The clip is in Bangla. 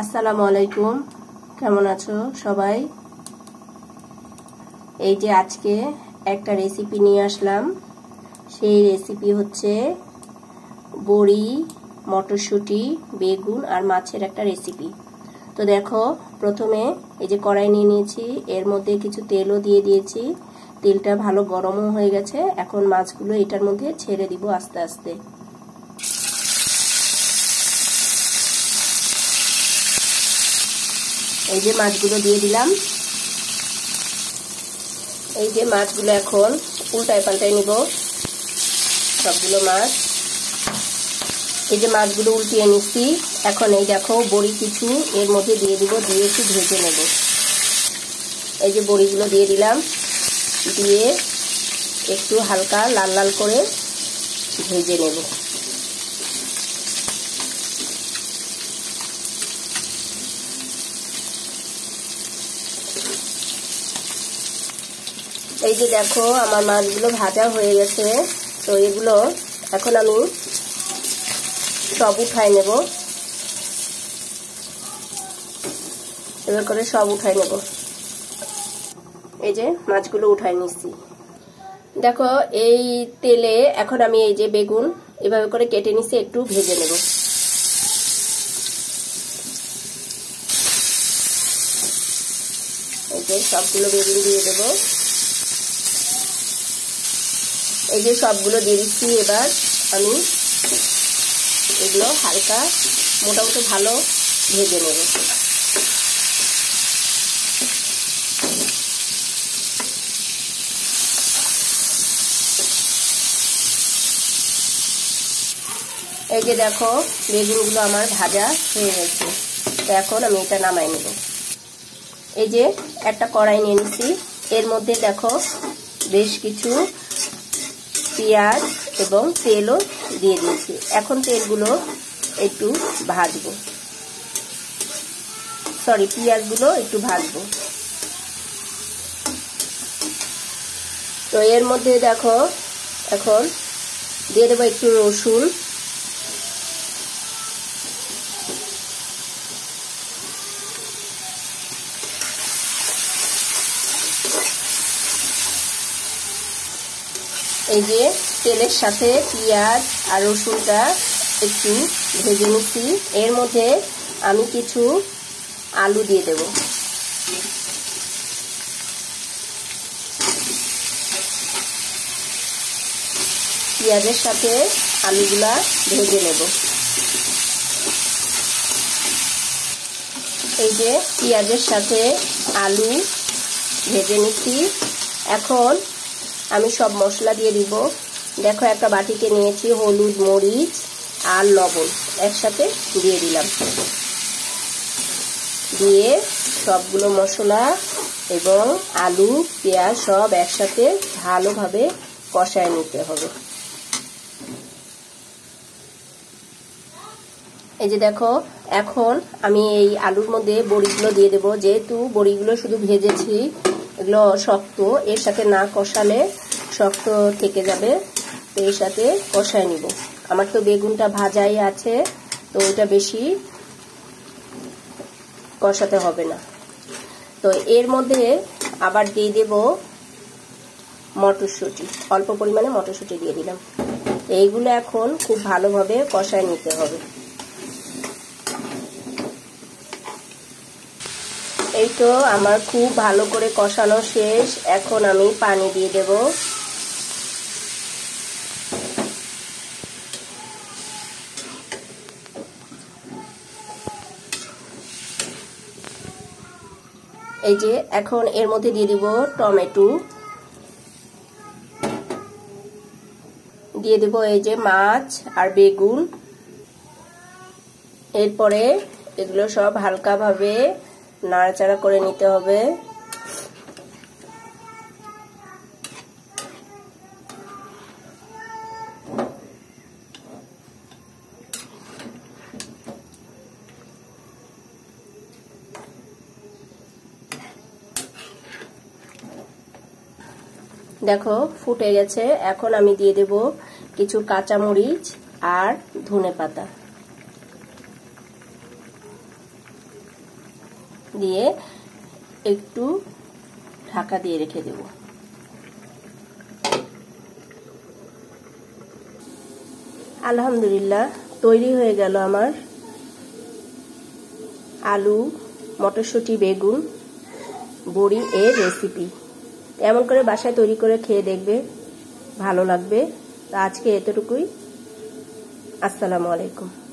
আসসালামু আলাইকুম, কেমন আছো সবাই? এই যে আজকে একটা রেসিপি নিয়ে আসলাম। সেই রেসিপি হচ্ছে বড়ি, মটরশুঁটি, বেগুন আর মাছের একটা রেসিপি। তো দেখো, প্রথমে এই যে কড়াই নিয়ে নিয়েছি, এর মধ্যে কিছু তেলও দিয়ে দিয়েছি। তেলটা ভালো গরমও হয়ে গেছে। এখন মাছগুলো এটার মধ্যে ছেড়ে দিব আস্তে আস্তে। এই যে মাছগুলো দিয়ে দিলাম। এই যে মাছগুলো এখন উল্টায় পাল্টায় নিব সবগুলো মাছ। এই যে মাছগুলো উল্টিয়ে নিচ্ছি। এখন এই দেখো বড়ি কিছু এর মধ্যে দিয়ে দিব, দিয়ে একটু ভেজে নেব। এই যে বড়িগুলো দিয়ে দিলাম, দিয়ে একটু হালকা লাল লাল করে ভেজে নেব। এই যে দেখো আমার মাছগুলো ভাজা হয়ে গেছে। তো এগুলো এখন আমি সব উঠাই নেব। এবার করে সব উঠাই নেব। এই যে মাছগুলো উঠাই নিচ্ছি। দেখো এই তেলে এখন আমি এই যে বেগুন এভাবে করে কেটে নিচ্ছি, একটু ভেজে নেব। এই যে সবগুলো বেগুন দিয়ে দেব। এই যে সবগুলো দিয়ে দিচ্ছি। এবার আমি এগুলো হালকা মোটামুটি ভালো ভেজে নেব। এই যে দেখো বেগুনগুলো আমার ভাজা হয়ে গেছে। তো এখন আমি এটা নামাই নেব। এই যে একটা কড়াই নিয়ে নিচ্ছি, এর মধ্যে দেখো বেশ কিছু পেঁয়াজ এবং তেলও দিয়ে দিয়েছি। এখন তেলগুলো একটু ভাজবো, পেঁয়াজগুলো একটু ভাজবো। তো এর মধ্যে দেখো এখন দিয়ে দেবো একটু রসুন, এই যে তেলের সাথে পেঁয়াজ আর রসুনটা একটু ভেজে নিচ্ছি। এর মধ্যে আমি কিছু আলু দিয়ে দেব। পেঁয়াজের সাথে আলুগুলা ভেজে নেব। এই যে পেঁয়াজের সাথে আলু ভেজে নিচ্ছি। এখন আমি সব মশলা দিয়ে দিব। দেখো একটা বাটিতে নিয়েছি হলুদ, মরিচ আর লবণ একসাথে দিয়ে দিলাম। দিয়ে সবগুলো মশলা এবং আলু, পেঁয়াজ সব একসাথে ভালোভাবে কষায় নিতে হবে। এই যে দেখো এখন আমি এই আলুর মধ্যে বড়িগুলো দিয়ে দেবো। যেহেতু বড়িগুলো শুধু ভেজেছি, এগুলো শক্ত, এর সাথে না কষালে শক্ত থেকে যাবে। তো এর সাথে কষায় নিব। আমার তো বেগুনটা ভাজাই আছে, তো ওইটা বেশি কষাতে হবে না। তো এর মধ্যে আবার দিয়ে দেব মটরশুঁটি, অল্প পরিমাণে মটরশুঁটি দিয়ে দিলাম। এইগুলো এখন খুব ভালোভাবে কষায় নিতে হবে। এই তো আমার খুব ভালো করে কষানো শেষ। এখন আমি পানি দিয়ে দেব। এই যে এখন এর মধ্যে দিয়ে দিব টমেটো, দিয়ে দেব এই যে মাছ আর বেগুন। এরপরে এগুলো সব হালকাভাবে নাড়াচাড়া করে নিতে হবে। দেখো ফুটে গেছে। এখন আমি দিয়ে দেব কিছু কাঁচামরিচ আর ধনেপাতা। দিয়ে একটু ঢাকা দিয়ে রেখে দেব। আলহামদুলিল্লাহ, তৈরি হয়ে গেল আমার আলু, মটরশুঁটি, বেগুন, বড়ি এর রেসিপি। এমন করে বাসায় তৈরি করে খেয়ে দেখবে, ভালো লাগবে। তো আজকে এতটুকুই। আসসালামু আলাইকুম।